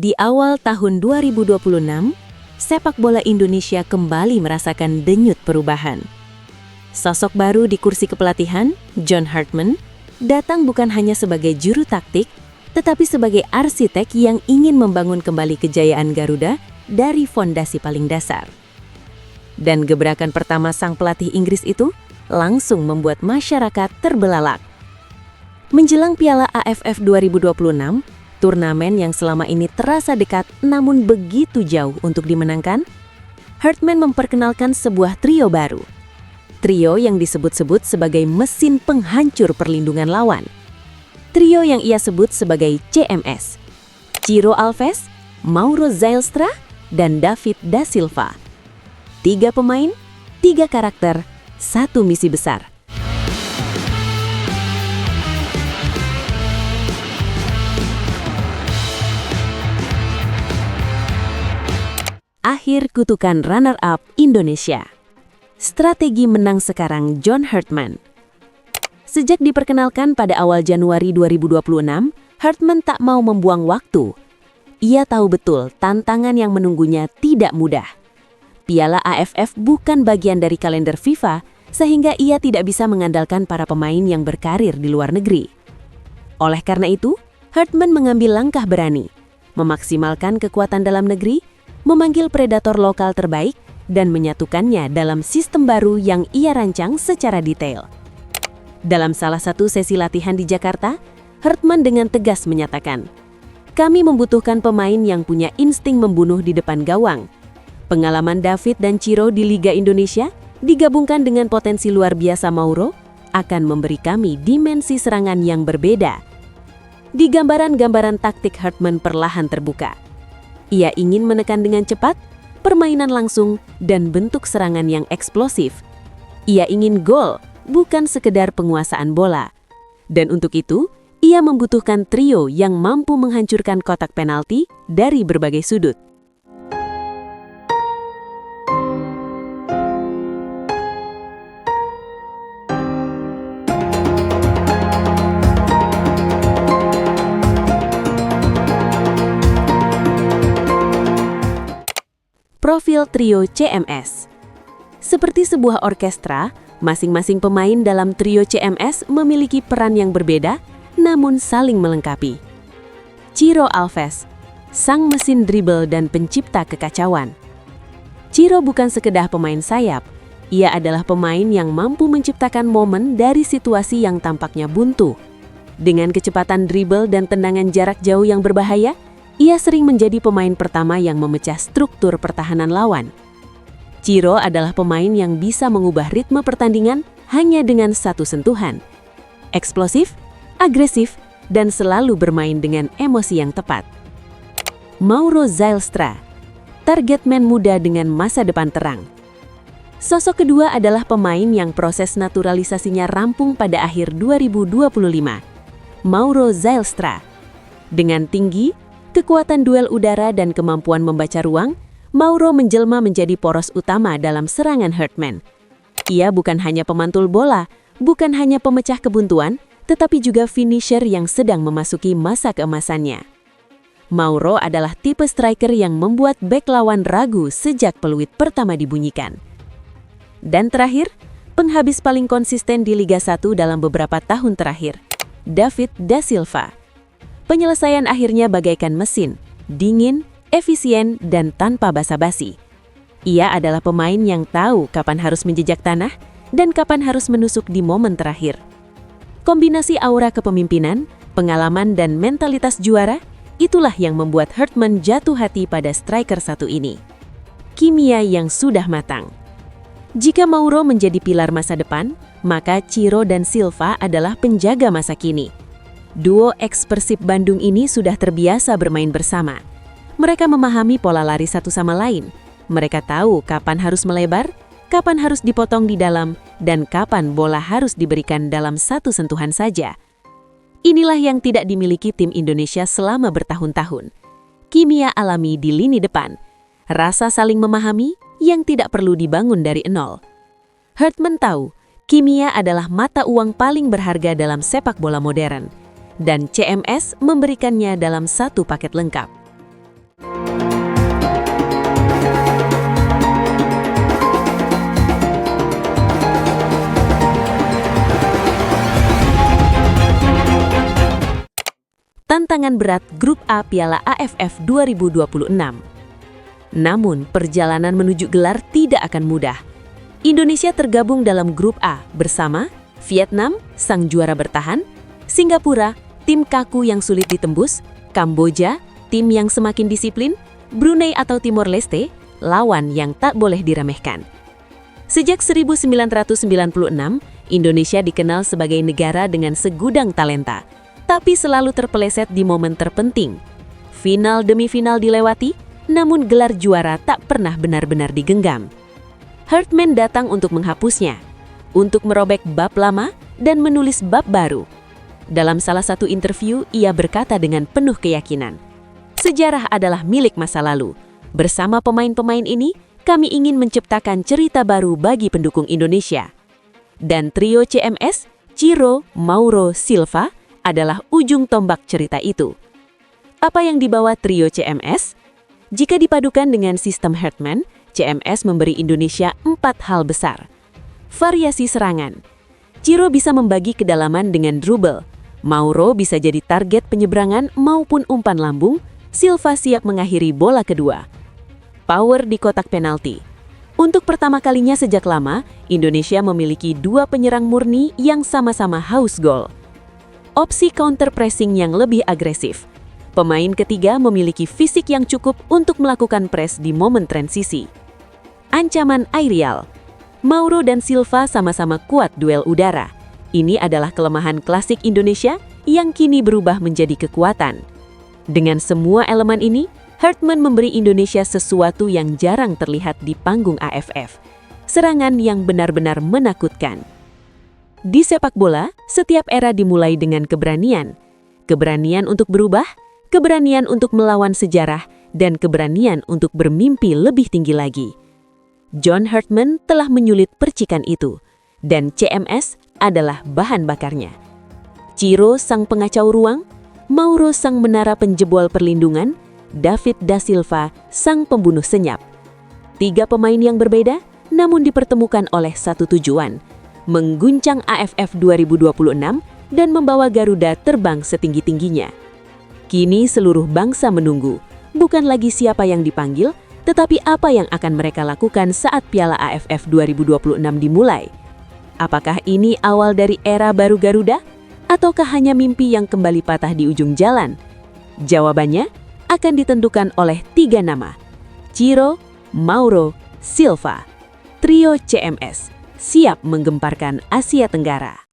Di awal tahun 2026, sepak bola Indonesia kembali merasakan denyut perubahan. Sosok baru di kursi kepelatihan, John Hartman, datang bukan hanya sebagai juru taktik, tetapi sebagai arsitek yang ingin membangun kembali kejayaan Garuda dari fondasi paling dasar. Dan gebrakan pertama sang pelatih Inggris itu langsung membuat masyarakat terbelalak. Menjelang Piala AFF 2026, turnamen yang selama ini terasa dekat namun begitu jauh untuk dimenangkan, Hartman memperkenalkan sebuah trio baru. Trio yang disebut-sebut sebagai mesin penghancur perlindungan lawan. Trio yang ia sebut sebagai CMS. Ciro Alves, Mauro Zylstra, dan David da Silva. 3 pemain, 3 karakter, 1 misi besar. Akhir kutukan runner-up Indonesia. Strategi menang sekarang John Hartman. Sejak diperkenalkan pada awal Januari 2026, Hartman tak mau membuang waktu. Ia tahu betul tantangan yang menunggunya tidak mudah. Piala AFF bukan bagian dari kalender FIFA, sehingga ia tidak bisa mengandalkan para pemain yang berkarir di luar negeri. Oleh karena itu, Hartman mengambil langkah berani, memaksimalkan kekuatan dalam negeri, memanggil predator lokal terbaik, dan menyatukannya dalam sistem baru yang ia rancang secara detail. Dalam salah satu sesi latihan di Jakarta, Hartman dengan tegas menyatakan, "Kami membutuhkan pemain yang punya insting membunuh di depan gawang. Pengalaman David dan Ciro di Liga Indonesia, digabungkan dengan potensi luar biasa Mauro, akan memberi kami dimensi serangan yang berbeda." Di gambaran-gambaran taktik Hartman perlahan terbuka. Ia ingin menekan dengan cepat, permainan langsung, dan bentuk serangan yang eksplosif. Ia ingin gol, bukan sekedar penguasaan bola. Dan untuk itu, ia membutuhkan trio yang mampu menghancurkan kotak penalti dari berbagai sudut. Profil trio CMS. Seperti sebuah orkestra, masing-masing pemain dalam trio CMS memiliki peran yang berbeda, namun saling melengkapi. Ciro Alves, sang mesin dribble dan pencipta kekacauan. Ciro bukan sekedar pemain sayap, ia adalah pemain yang mampu menciptakan momen dari situasi yang tampaknya buntu. Dengan kecepatan dribble dan tendangan jarak jauh yang berbahaya, ia sering menjadi pemain pertama yang memecah struktur pertahanan lawan. Ciro adalah pemain yang bisa mengubah ritme pertandingan hanya dengan satu sentuhan. Eksplosif, agresif, dan selalu bermain dengan emosi yang tepat. Mauro Zylstra, target man muda dengan masa depan terang. Sosok kedua adalah pemain yang proses naturalisasinya rampung pada akhir 2025. Mauro Zylstra. Dengan tinggi, kekuatan duel udara dan kemampuan membaca ruang, Mauro menjelma menjadi poros utama dalam serangan Hartman. Ia bukan hanya pemantul bola, bukan hanya pemecah kebuntuan, tetapi juga finisher yang sedang memasuki masa keemasannya. Mauro adalah tipe striker yang membuat bek lawan ragu sejak peluit pertama dibunyikan. Dan terakhir, penghabis paling konsisten di Liga 1 dalam beberapa tahun terakhir, David da Silva. Penyelesaian akhirnya bagaikan mesin, dingin, efisien, dan tanpa basa-basi. Ia adalah pemain yang tahu kapan harus menjejak tanah dan kapan harus menusuk di momen terakhir. Kombinasi aura kepemimpinan, pengalaman, dan mentalitas juara, itulah yang membuat Hartman jatuh hati pada striker satu ini. Kimia yang sudah matang. Jika Mauro menjadi pilar masa depan, maka Ciro dan Silva adalah penjaga masa kini. Duo ex-Persib Bandung ini sudah terbiasa bermain bersama. Mereka memahami pola lari satu sama lain. Mereka tahu kapan harus melebar, kapan harus dipotong di dalam, dan kapan bola harus diberikan dalam satu sentuhan saja. Inilah yang tidak dimiliki tim Indonesia selama bertahun-tahun. Kimia alami di lini depan. Rasa saling memahami yang tidak perlu dibangun dari nol. Hartman tahu, kimia adalah mata uang paling berharga dalam sepak bola modern. Dan CMS memberikannya dalam satu paket lengkap. tantangan berat Grup A Piala AFF 2026. Namun, perjalanan menuju gelar tidak akan mudah. Indonesia tergabung dalam Grup A bersama Vietnam, sang juara bertahan, Singapura, tim kaku yang sulit ditembus, Kamboja, tim yang semakin disiplin, Brunei atau Timor Leste, lawan yang tak boleh diremehkan. Sejak 1996, Indonesia dikenal sebagai negara dengan segudang talenta, tapi selalu terpeleset di momen terpenting. Final demi final dilewati, namun gelar juara tak pernah benar-benar digenggam. Hartman datang untuk menghapusnya, untuk merobek bab lama dan menulis bab baru. Dalam salah satu interview, ia berkata dengan penuh keyakinan, "Sejarah adalah milik masa lalu. Bersama pemain-pemain ini, kami ingin menciptakan cerita baru bagi pendukung Indonesia." Dan trio CMS, Ciro, Mauro, Silva, adalah ujung tombak cerita itu. Apa yang dibawa trio CMS? Jika dipadukan dengan sistem Hartman, CMS memberi Indonesia 4 hal besar. Variasi serangan. Ciro bisa membagi kedalaman dengan dribble. Mauro bisa jadi target penyeberangan maupun umpan lambung. Silva siap mengakhiri bola kedua. Power di kotak penalti. Untuk pertama kalinya sejak lama, Indonesia memiliki 2 penyerang murni yang sama-sama haus gol. Opsi counter pressing yang lebih agresif. Pemain ketiga memiliki fisik yang cukup untuk melakukan press di momen transisi. Ancaman aerial. Mauro dan Silva sama-sama kuat duel udara. Ini adalah kelemahan klasik Indonesia yang kini berubah menjadi kekuatan. Dengan semua elemen ini, Hartman memberi Indonesia sesuatu yang jarang terlihat di panggung AFF. Serangan yang benar-benar menakutkan. Di sepak bola, setiap era dimulai dengan keberanian. Keberanian untuk berubah, keberanian untuk melawan sejarah, dan keberanian untuk bermimpi lebih tinggi lagi. John Hartman telah menyulit percikan itu, dan CMS adalah bahan bakarnya. Ciro sang pengacau ruang, Mauro sang menara penjebol perlindungan, David da Silva sang pembunuh senyap. 3 pemain yang berbeda, namun dipertemukan oleh satu tujuan, mengguncang AFF 2026 dan membawa Garuda terbang setinggi-tingginya. Kini seluruh bangsa menunggu, bukan lagi siapa yang dipanggil, tetapi apa yang akan mereka lakukan saat Piala AFF 2026 dimulai. Apakah ini awal dari era baru Garuda? Ataukah hanya mimpi yang kembali patah di ujung jalan? Jawabannya akan ditentukan oleh 3 nama, Ciro, Mauro, Silva. Trio CMS siap menggemparkan Asia Tenggara.